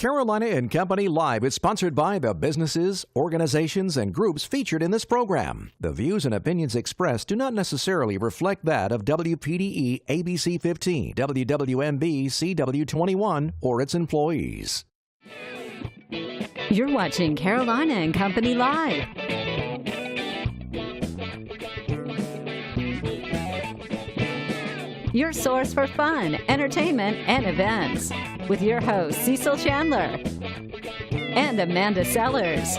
Carolina and Company Live is sponsored by the businesses, organizations, and groups featured in this program. The views and opinions expressed do not necessarily reflect that of WPDE ABC 15, WWMB CW21, or its employees. You're watching Carolina and Company Live. Your source for fun, entertainment, and events. With your hosts, Cecil Chandler and Amanda Sellers.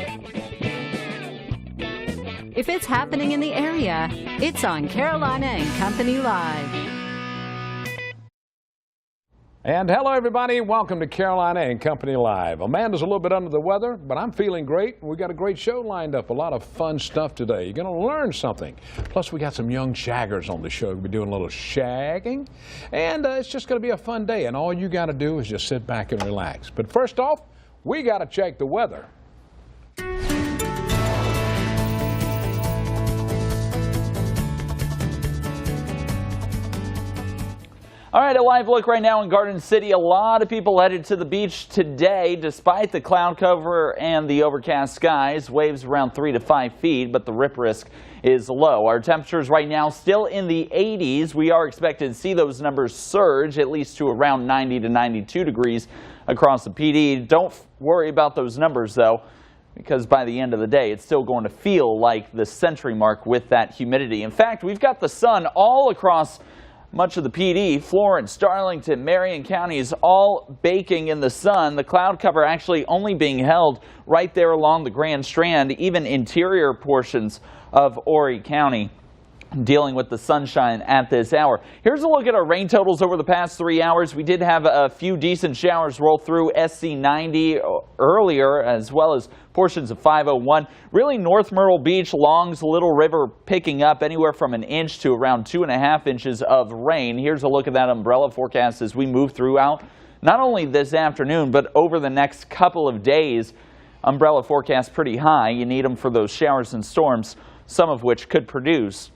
If it's happening in the area, it's on Carolina and Company Live. And hello, everybody. Welcome to Carolina and Company Live. Amanda's a little bit under the weather, but I'm feeling great. We got a great show lined up. A lot of fun stuff today. You're going to learn something. Plus, we got some young shaggers on the show. We'll be doing a little shagging. And it's just going to be a fun day. And all you got to do is just sit back and relax. But first off, we got to check the weather. All right, a live look right now in Garden City. A lot of people headed to the beach today despite the cloud cover and the overcast skies. Waves around 3 to 5 feet, but the rip risk is low. Our temperatures right now still in the 80s. We are expected to see those numbers surge at least to around 90 to 92 degrees across the PD. Don't worry about those numbers, though, because by the end of the day, it's still going to feel like the century mark with that humidity. In fact, we've got the sun all across much of the PD. Florence, Darlington, Marion counties all baking in the sun. The cloud cover actually only being held right there along the Grand Strand, even interior portions of Horry County dealing with the sunshine at this hour. Here's a look at our rain totals over the past 3 hours. We did have a few decent showers roll through SC 90 earlier, as well as portions of 501. Really, North Myrtle Beach, Longs, Little River picking up anywhere from an inch to around 2.5 inches of rain. Here's a look at that umbrella forecast as we move throughout not only this afternoon, but over the next couple of days. Umbrella forecast pretty high. You need them for those showers and storms, some of which could produce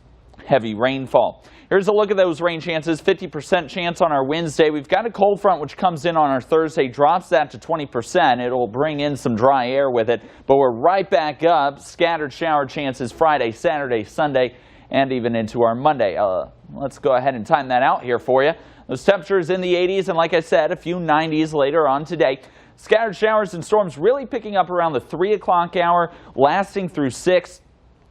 heavy rainfall. Here's a look at those rain chances. 50% chance on our Wednesday. We've got a cold front which comes in on our Thursday, drops that to 20%. It'll bring in some dry air with it, but we're right back up. Scattered shower chances Friday, Saturday, Sunday, and even into our Monday. Let's go ahead and time that out here for you. Those temperatures in the 80s, and like I said, a few 90s later on today. Scattered showers and storms really picking up around the 3 o'clock hour, lasting through 6.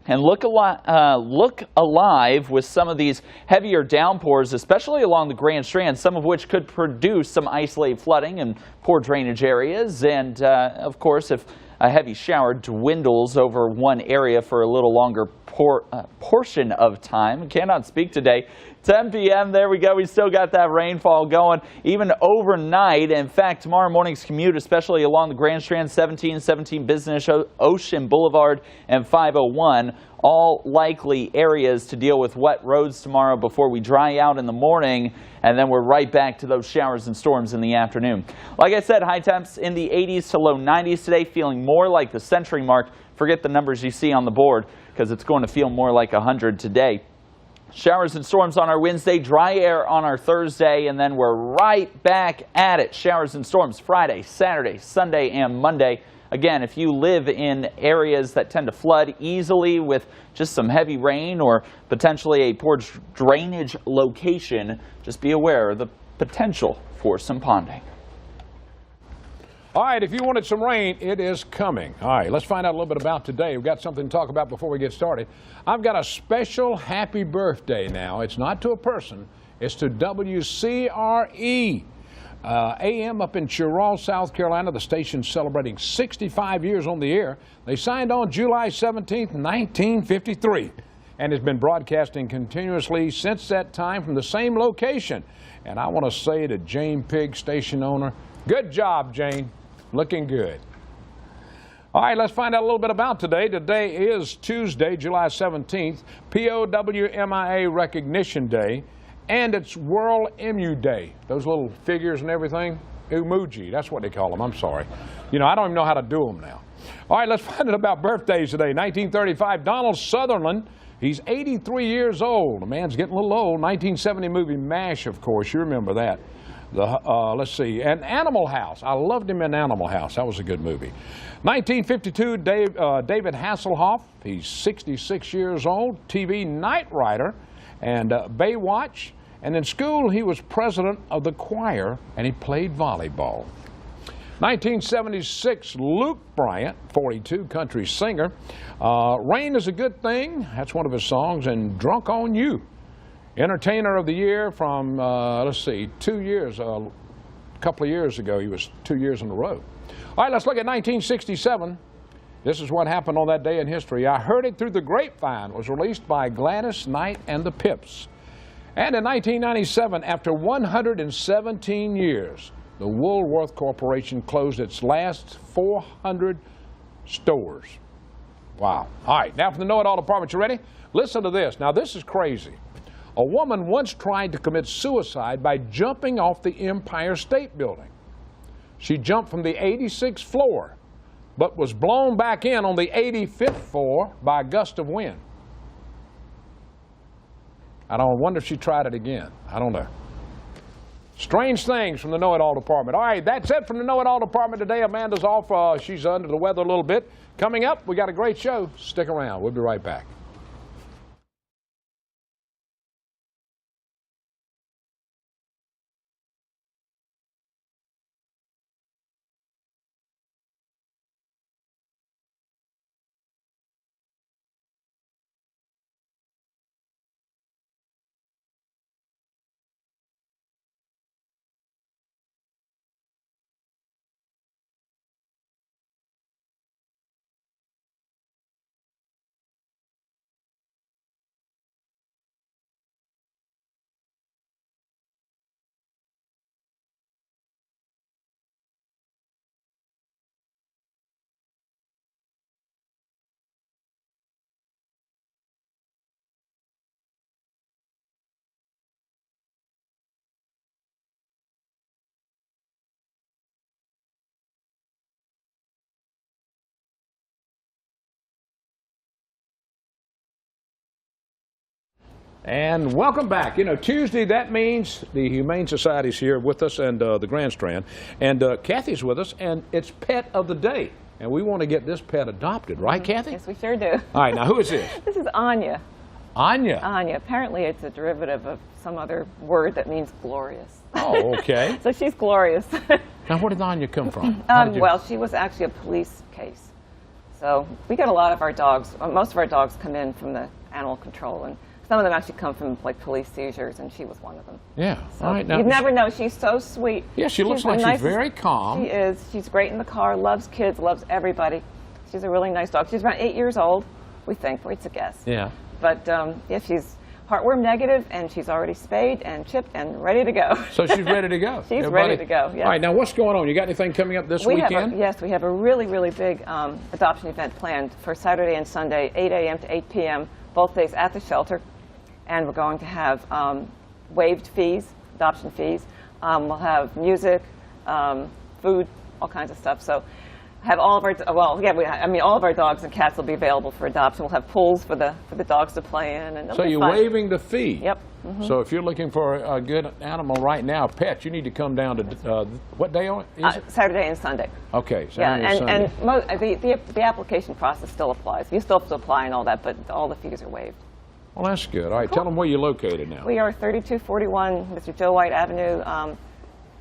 And look alive with some of these heavier downpours, especially along the Grand Strand, some of which could produce some isolated flooding and poor drainage areas. And, of course, if a heavy shower dwindles over one area for a little longer portion of time. Cannot speak today. 10 p.m. There we go. We still got that rainfall going even overnight. In fact, tomorrow morning's commute, especially along the Grand Strand, 17 Business, Ocean Boulevard, and 501, all likely areas to deal with wet roads tomorrow before we dry out in the morning, and then we're right back to those showers and storms in the afternoon. Like I said, high temps in the 80s to low 90s today, feeling more like the century mark. Forget the numbers you see on the board, because it's going to feel more like 100 today. Showers and storms on our Wednesday, dry air on our Thursday, and then we're right back at it. Showers and storms Friday, Saturday, Sunday, and Monday. Again, if you live in areas that tend to flood easily with just some heavy rain or potentially a poor drainage location, just be aware of the potential for some ponding. All right, if you wanted some rain, it is coming. All right, let's find out a little bit about today. We've got something to talk about before we get started. I've got a special happy birthday now. It's not to a person, it's to WCRE. AM up in Chirral, South Carolina. The station's celebrating 65 years on the air. They signed on July 17th, 1953, and has been broadcasting continuously since that time from the same location. And I want to say to Jane Pigg, station owner, good job, Jane. Looking good. All right, let's find out a little bit about today. Today is Tuesday, July 17th, POWMIA Recognition Day, and it's World Emu Day. Those little figures and everything, emoji, that's what they call them, I'm sorry. You know, I don't even know how to do them now. All right, let's find out about birthdays today. 1935, Donald Sutherland. He's 83 years old. The man's getting a little old. 1970 movie MASH, of course, you remember that. Let's see, and Animal House. I loved him in Animal House. That was a good movie. 1952, David Hasselhoff. He's 66 years old. TV Knight Rider and Baywatch. And in school, he was president of the choir, and he played volleyball. 1976, Luke Bryant, 42, country singer. Rain is a Good Thing. That's one of his songs. And Drunk on You. Entertainer of the Year from, let's see, 2 years, a couple of years ago. He was 2 years in a row. All right, let's look at 1967. This is what happened on that day in history. I Heard It Through the Grapevine was released by Gladys Knight and the Pips. And in 1997, after 117 years, the Woolworth Corporation closed its last 400 stores. Wow. All right, now for the Know-It-All Department, you ready? Listen to this. Now, this is crazy. A woman once tried to commit suicide by jumping off the Empire State Building. She jumped from the 86th floor, but was blown back in on the 85th floor by a gust of wind. I wonder if she tried it again. I don't know. Strange things from the Know-It-All Department. All right, that's it from the Know-It-All Department today. Amanda's off. She's under the weather a little bit. Coming up, we got a great show. Stick around. We'll be right back. And welcome back. You know, Tuesday, that means the Humane Society's here with us and the Grand Strand. And Kathy's with us, and it's Pet of the Day. And we want to get this pet adopted, right, Kathy? Yes, we sure do. All right, now who is this? This is Anya. Anya? Anya. Apparently it's a derivative of some other word that means glorious. Oh, okay. So she's glorious. Now, where did Anya come from? Well, she was actually a police case. So we get a lot of our dogs, most of our dogs come in from the animal control, and some of them actually come from like police seizures, and she was one of them. Yeah. So all right. Now, you'd never know. She's so sweet. Yeah, she looks like she's very calm. She is. She's great in the car, loves kids, loves everybody. She's a really nice dog. She's around 8 years old, we think. It's a guess. Yeah. But yeah, she's heartworm negative, and she's already spayed and chipped and ready to go. So she's ready to go. She's ready to go, yes. All right, now what's going on? You got anything coming up this weekend? Yes, we have a really, really big adoption event planned for Saturday and Sunday, 8 a.m. to 8 p.m., both days at the shelter. And we're going to have waived fees, adoption fees. We'll have music, food, all kinds of stuff. So have all of our, well, yeah, all of our dogs and cats will be available for adoption. We'll have pools for the dogs to play in. And so you're waiving the fee? Yep. Mm-hmm. So if you're looking for a good animal right now, pet, you need to come down to, what day is it? Saturday and Sunday. Okay, Saturday and Sunday. And the application process still applies. You still have to apply and all that, but all the fees are waived. Well, that's good. All right, Tell them where you're located now. We are 3241 Mr. Joe White Avenue,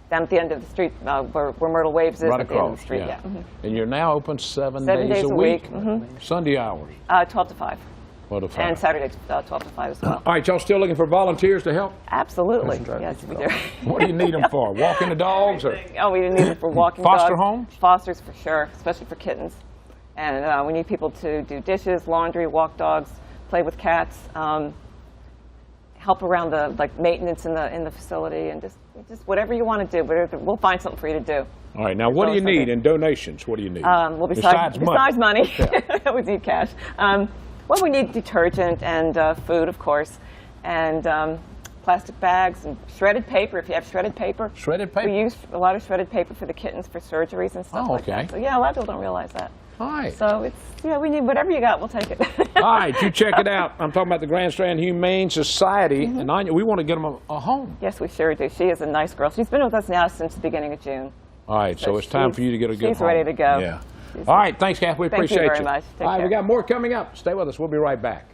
down at the end of the street where Myrtle Waves is. Right at the end of across, the street. yeah. Mm-hmm. And you're now open 7 days a week. Mm-hmm. Sunday hours? 12 to 5. 12 to 5. And Saturday 12 to 5 as well. All right, y'all still looking for volunteers to help? Absolutely. Yes, we do. What do you need them for? Walking the dogs? Or? Oh, we need them for walking Foster dogs. homes? Fosters for sure, especially for kittens. And we need people to do dishes, laundry, walk dogs, play with cats. Help around the maintenance in the facility, and just whatever you want to do. We'll find something for you to do. All right. Now, what do you need in donations? What do you need? Well, besides money, yeah. We need cash. Well, we need detergent and food, of course, and plastic bags and shredded paper. If you have shredded paper. Shredded paper. We use a lot of shredded paper for the kittens for surgeries and stuff like that. So yeah, a lot of people don't realize that. All right. So it's, yeah, we need whatever you got, we'll take it. All right, you check it out. I'm talking about the Grand Strand Humane Society, and we want to get them a home. Yes, we sure do. She is a nice girl. She's been with us now since the beginning of June. All right, so it's time for you to get a good home. She's ready to go. Yeah. All right, thanks, Kath. We appreciate you. Thank you very much. Take All right, care. we got more coming up. Stay with us. We'll be right back.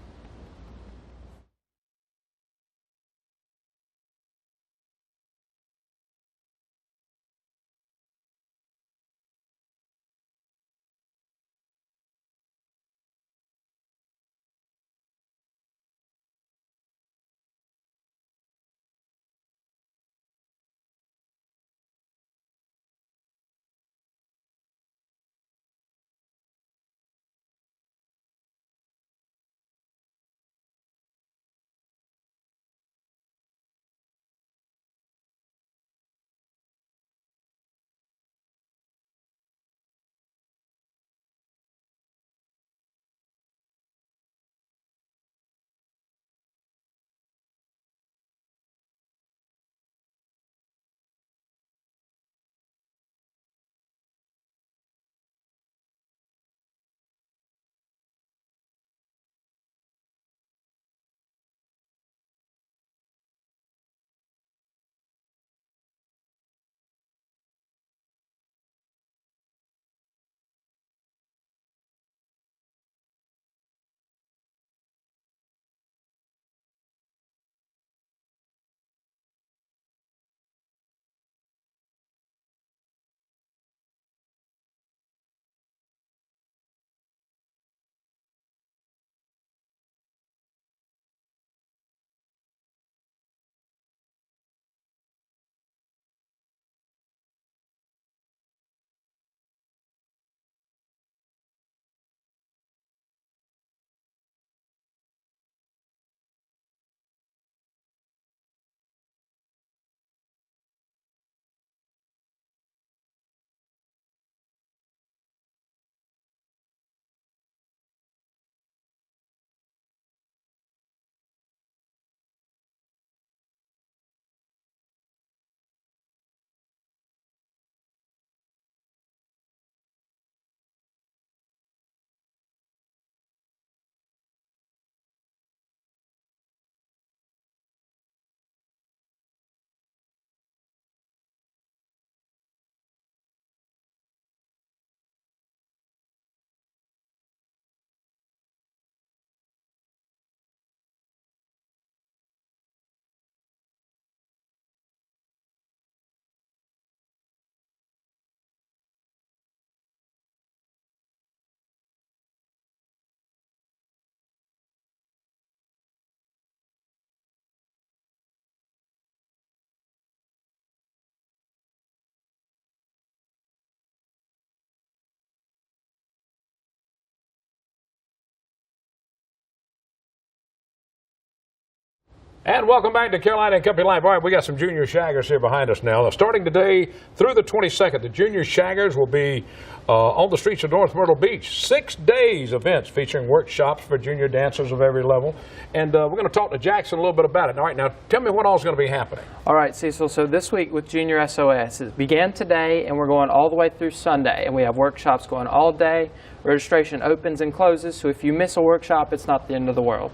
And welcome back to Carolina and Company Live. All right, we got some junior shaggers here behind us now. Starting today through the 22nd, the junior shaggers will be on the streets of North Myrtle Beach. 6 days events featuring workshops for junior dancers of every level. And we're going to talk to Jackson a little bit about it. All right, now tell me what all is going to be happening. All right, Cecil, so this week with Junior SOS, it began today and we're going all the way through Sunday. And we have workshops going all day. Registration opens and closes, so if you miss a workshop, it's not the end of the world.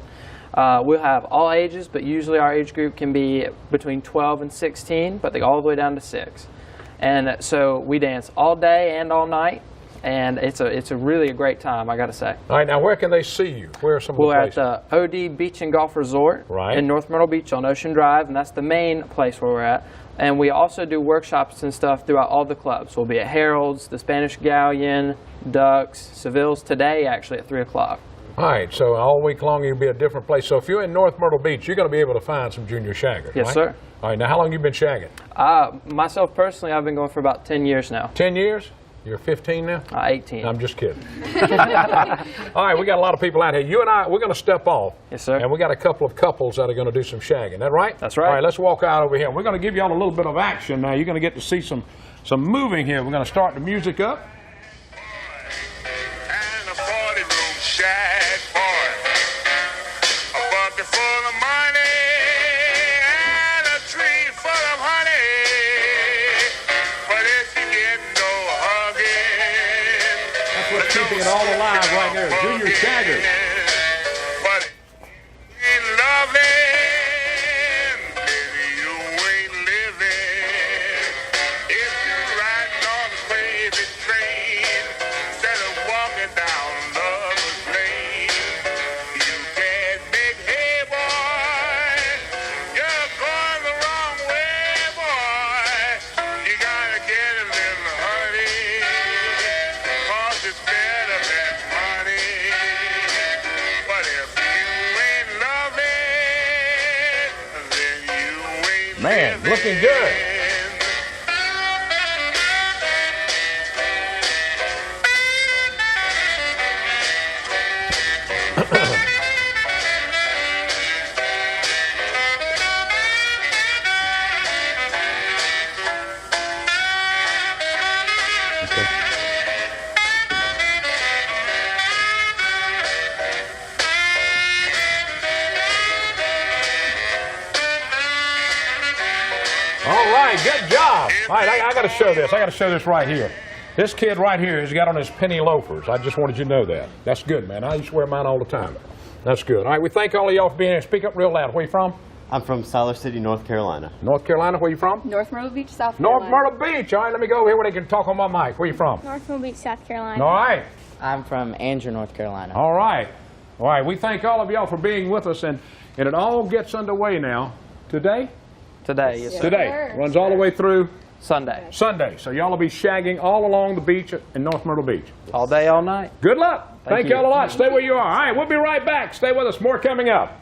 We'll have all ages, but usually our age group can be between 12 and 16, but they go all the way down to 6. And so we dance all day and all night, and it's a really a great time, I got to say. All right, now where can they see you? Where are some of the places? We're at the OD Beach and Golf Resort in North Myrtle Beach on Ocean Drive, and that's the main place where we're at. And we also do workshops and stuff throughout all the clubs. We'll be at Harold's, the Spanish Galleon, Ducks, Seville's today actually at 3 o'clock. All right, so all week long you'll be at a different place. So if you're in North Myrtle Beach, you're going to be able to find some junior shaggers, Yes, right? sir. All right, now how long have you been shagging? Myself personally, I've been going for about 10 years now. 10 years? You're 15 now? 18. I'm just kidding. All right, we got a lot of people out here. You and I, we're going to step off. Yes, sir. And we got a couple of couples that are going to do some shagging. Is that right? That's right. All right, let's walk out over here. We're going to give you all a little bit of action now. You're going to get to see some moving here. We're going to start the music up. And a 40-room shag boy, a bucket full of money, and a tree full of honey. But if you get no hugging, That's what's keeping it it all alive right there. Junior Shagger. But ain't lovely, baby, you ain't living. If you're riding on the crazy train, instead of walking down lover's lane, you can't make hay, boy. You're going the wrong way, boy. You gotta get a little honey, 'cause it's better than money. But if you ain't loving, then you ain't Man, living. looking good. All right, good job. All right, I got to show this. I got to show this right here. This kid right here has got on his penny loafers. I just wanted you to know that. That's good, man. I used to wear mine all the time. That's good. All right, we thank all of y'all for being here. Speak up real loud. Where you from? I'm from Seller6, North Carolina. North Carolina. Where you from? North Myrtle Beach, South North Carolina. Myrtle Beach. All right, let me go over here where they can talk on my mic. Where you from? North Myrtle Beach, South Carolina. All right. I'm from Andrew, North Carolina. All right. All right, we thank all of y'all for being with us, and it all gets underway now. Today? Today, yes, sir. Today. Runs all the way through Sunday. Sunday. So y'all will be shagging all along the beach in North Myrtle Beach. All day, all night. Good luck. Thank you. y'all a lot. Stay where you are. All right, we'll be right back. Stay with us. More coming up.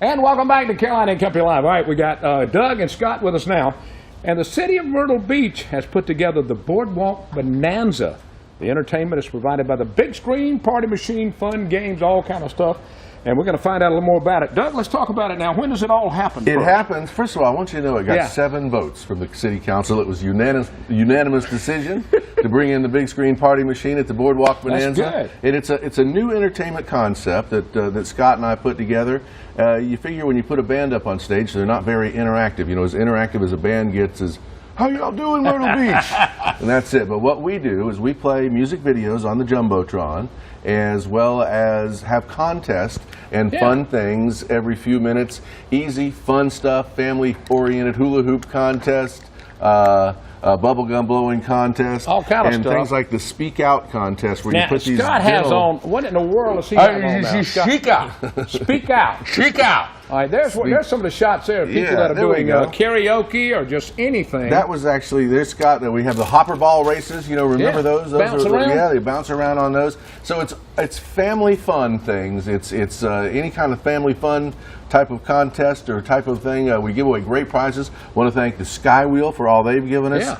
And welcome back to Carolina and Company Live. All right, we got Doug and Scott with us now. And the city of Myrtle Beach has put together the Boardwalk Bonanza. The entertainment is provided by the big screen, party machine, fun, games, all kind of stuff. And we're going to find out a little more about it. Doug, let's talk about it now. When does it all happen? It happens, first of all, I want you to know it got 7 votes from the city council. It was unanimous decision to bring in the big screen party machine at the Boardwalk Bonanza. That's good. And it's a new entertainment concept that Scott and I put together. You figure when you put a band up on stage, they're not very interactive. You know, as interactive as a band gets is, how y'all doing, Myrtle Beach? And that's it. But what we do is we play music videos on the Jumbotron, as well as have contests and fun things every few minutes. Easy, fun stuff, family-oriented hula hoop contest, bubblegum blowing contest, all kind of and stuff. Things like the Speak Out contest where now, you put these. Scott has on. What in the world is he have on now? Speak Out. Speak out. Speak Out. All right, there's some of the shots there of people that are doing karaoke or just anything. That was actually, there's Scott, that we have the hopper ball races, you know, remember those? Bounce around? Yeah, they bounce around on those. So it's family fun things. It's any kind of family fun type of contest or type of thing. We give away great prizes. Want to thank the Skywheel for all they've given us.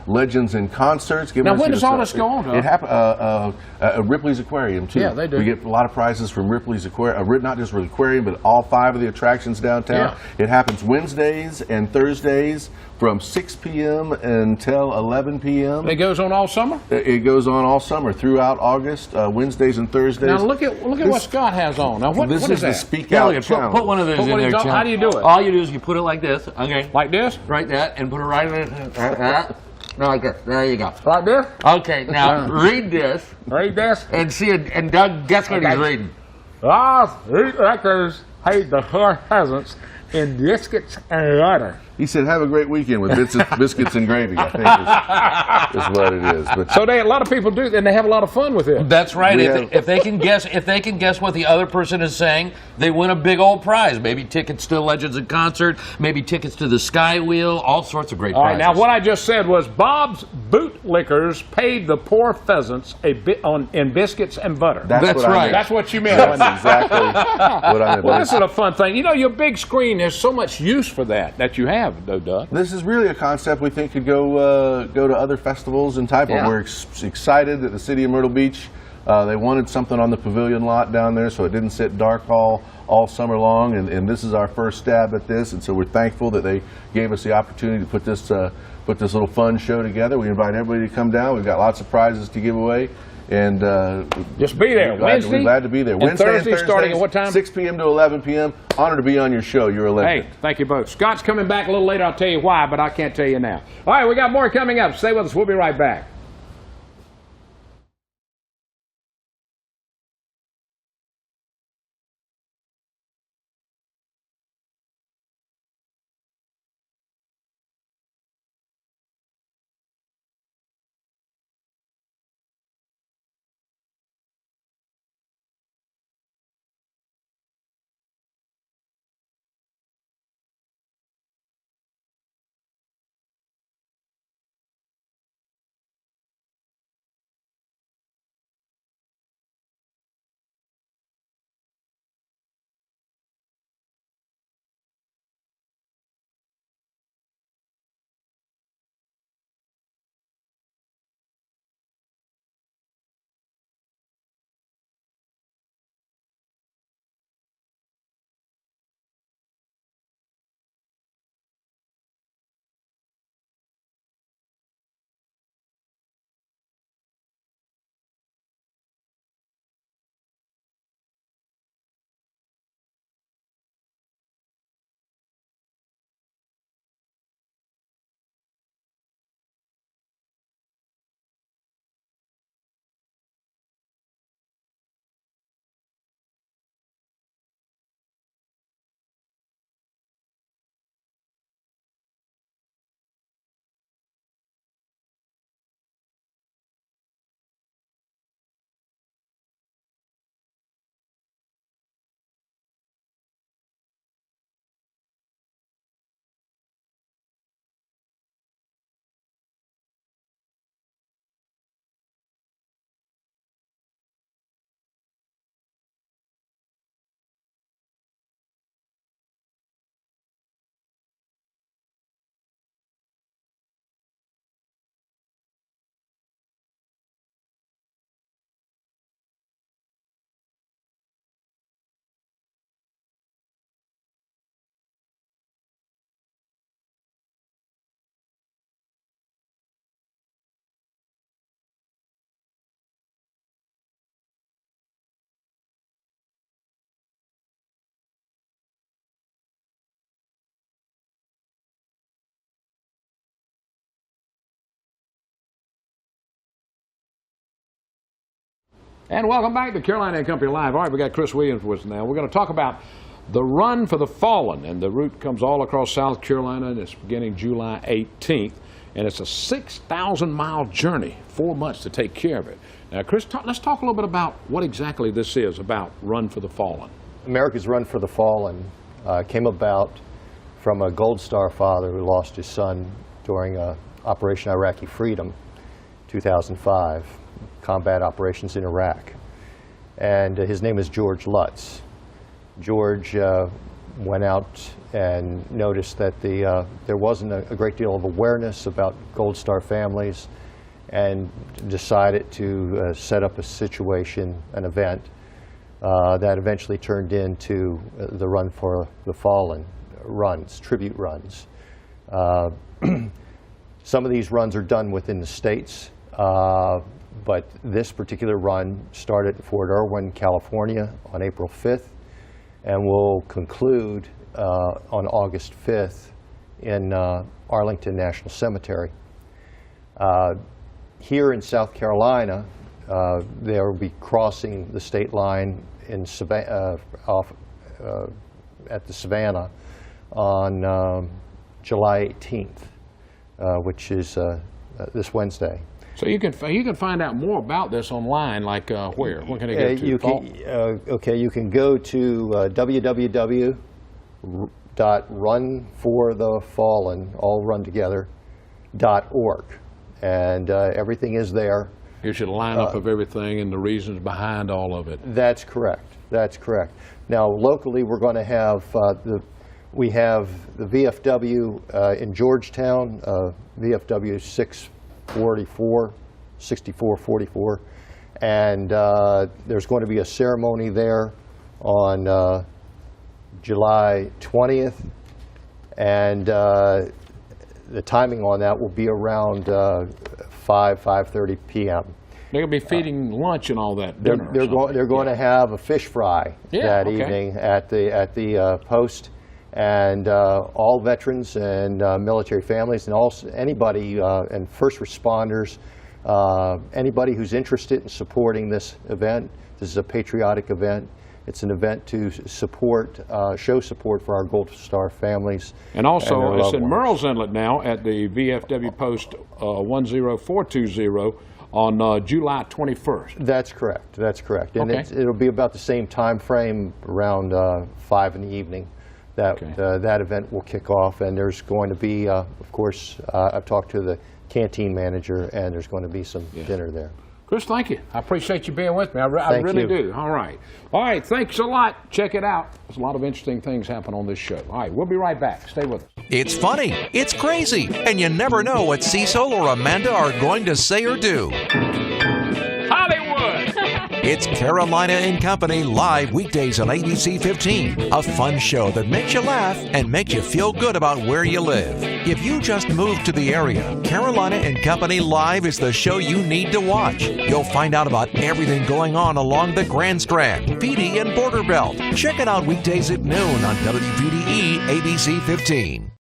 Legends in Concerts. Now, when does all this go on? It happened Ripley's Aquarium, too. Yeah, they do. We get a lot of prizes from Ripley's Aquarium, not just the aquarium, but all 5 of the attractions downtown. It happens Wednesdays and Thursdays from 6 p.m. until 11 p.m. It goes on all summer? It goes on all summer throughout August, Wednesdays and Thursdays. Now look at what Scott has on. Now what is that? the Speak Out Challenge. Put one of those in there, Chandler. How do you do it? All you do is you put it like this, okay? Like this? Right that, and put it right in it. No, like this. There you go. Like this? Okay, now read this. Read this. And see, and Doug, guess what he's reading. Records paid the poor peasants in biscuits and water. He said, "Have a great weekend with biscuits and gravy." I think is what it is. But so a lot of people do, and they have a lot of fun with it. That's right. If they can guess what the other person is saying, they win a big old prize. Maybe tickets to Legends in Concert, maybe tickets to the Sky Wheel, all sorts of great prizes. All right. Now, what I just said was Bob's Bootlickers paid the poor pheasants in biscuits and butter. That's right. That's what you meant. That's exactly what I meant. Well, this is a fun thing. You know, your big screen. There's so much use for that you have. Doug. This is really a concept we think could go to other festivals and type. Yeah. We're excited that the city of Myrtle Beach, they wanted something on the pavilion lot down there so it didn't sit dark all summer long, and this is our first stab at this, and so we're thankful that they gave us the opportunity to put this little fun show together. We invite everybody to come down. We've got lots of prizes to give away. And just be there. We're glad to be there. Wednesday and Thursday, starting at what time? 6 p.m. to 11 p.m. Honored to be on your show. You're a legend. Hey, thank you both. Scott's coming back a little later. I'll tell you why, but I can't tell you now. All right, we got more coming up. Stay with us. We'll be right back. And welcome back to Carolina & Company Live. All right, we got Chris Williams with us now. We're going to talk about the Run for the Fallen, and the route comes all across South Carolina, and it's beginning July 18th, and it's a 6,000-mile journey, 4 months to take care of it. Now, Chris, let's talk a little bit about what exactly this is about Run for the Fallen. America's Run for the Fallen came about from a Gold Star father who lost his son during Operation Iraqi Freedom, 2005. Combat operations in Iraq, and his name is George Lutz. George went out and noticed that there wasn't a great deal of awareness about Gold Star families, and decided to set up a situation, an event, that eventually turned into the Run for the Fallen runs, tribute runs. Some of these runs are done within the states, but this particular run started in Fort Irwin, California on April 5th and will conclude on August 5th in Arlington National Cemetery. Here in South Carolina, they will be crossing the state line in at the Savannah on July 18th, which is this Wednesday. So you can find out more about this online, like where? Where can I go to? You can go to www.runforthefallen, all run together, .org, and everything is there. Gives you a lineup of everything and the reasons behind all of it. That's correct. That's correct. Now, locally, we're going to have we have the VFW in Georgetown, VFW 6444, and there's going to be a ceremony there on July 20th, and the timing on that will be around 5:30 p.m. They're going to be feeding lunch and all that. They're going to have a fish fry that evening at the post, and all veterans and military families, and also anybody and first responders, anybody who's interested in supporting this event. This is a patriotic event. It's an event to support, show support for our Gold Star families. And also, and it's in Murrells Inlet now at the VFW Post 10420 on July 21st. That's correct. That's correct. And Okay. it'll be about the same time frame, around 5 in the evening, that that event will kick off. And there's going to be, of course, I've talked to the canteen manager, and there's going to be some dinner there. Chris, thank you. I appreciate you being with me. I really do. All right. All right, thanks a lot. Check it out. There's a lot of interesting things happen on this show. All right, we'll be right back. Stay with us. It's funny, it's crazy, and you never know what Cecil or Amanda are going to say or do. Hollywood! It's Carolina and Company live weekdays on ABC 15. A fun show that makes you laugh and makes you feel good about where you live. If you just moved to the area, Carolina and Company Live is the show you need to watch. You'll find out about everything going on along the Grand Strand, PD, and Border Belt. Check it out weekdays at noon on WPDE ABC 15.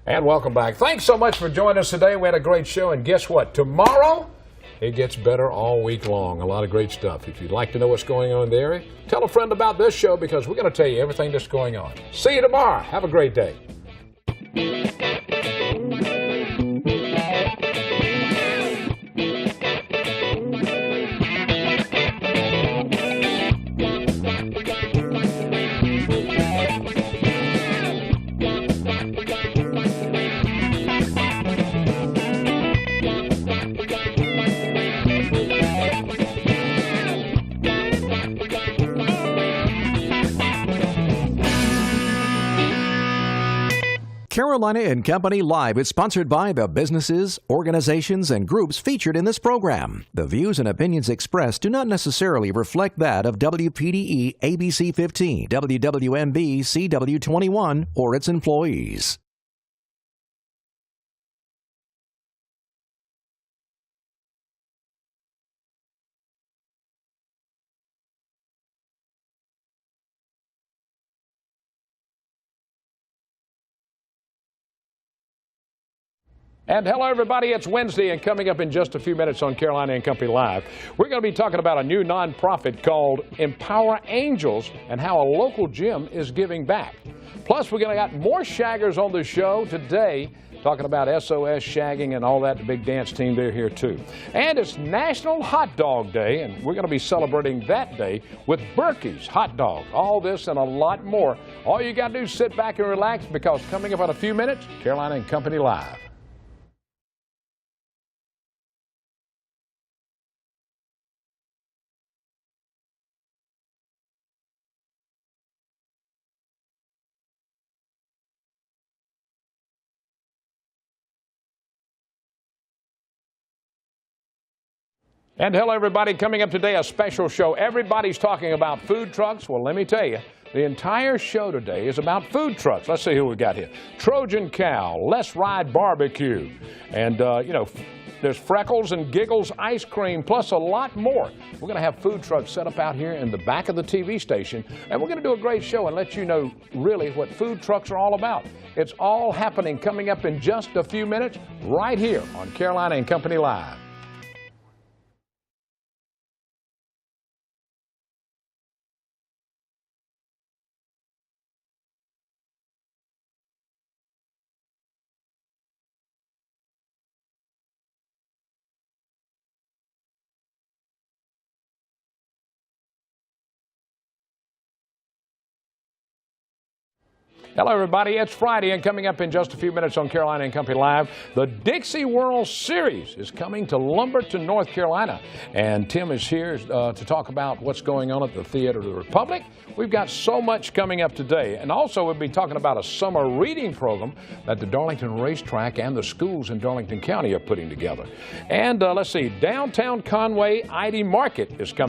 And welcome back. Thanks so much for joining us today. We had a great show, and guess what? Tomorrow, it gets better all week long. A lot of great stuff. If you'd like to know what's going on in the area, tell a friend about this show, because we're going to tell you everything that's going on. See you tomorrow. Have a great day. Carolina and Company Live is sponsored by the businesses, organizations, and groups featured in this program. The views and opinions expressed do not necessarily reflect that of WPDE ABC 15, WWMB CW21, or its employees. And hello, everybody. It's Wednesday, and coming up in just a few minutes on Carolina and Company Live, we're going to be talking about a new nonprofit called Empower Angels and how a local gym is giving back. Plus, we're going to got more shaggers on the show today, talking about SOS shagging and all that. The big dance team, they're here too. And it's National Hot Dog Day, and we're going to be celebrating that day with Berkey's Hot Dog. All this and a lot more. All you got to do is sit back and relax, because coming up in a few minutes, Carolina and Company Live. And hello, everybody. Coming up today, a special show. Everybody's talking about food trucks. Well, let me tell you, the entire show today is about food trucks. Let's see who we got here. Trojan Cow, Let's Ride Barbecue, and, there's Freckles and Giggles ice cream, plus a lot more. We're going to have food trucks set up out here in the back of the TV station, and we're going to do a great show and let you know really what food trucks are all about. It's all happening coming up in just a few minutes right here on Carolina and Company Live. Hello, everybody. It's Friday, and coming up in just a few minutes on Carolina and Company Live, the Dixie World Series is coming to Lumberton, North Carolina. And Tim is here to talk about what's going on at the Theater of the Republic. We've got so much coming up today. And also, we'll be talking about a summer reading program that the Darlington Racetrack and the schools in Darlington County are putting together. And let's see, downtown Conway ID Market is coming.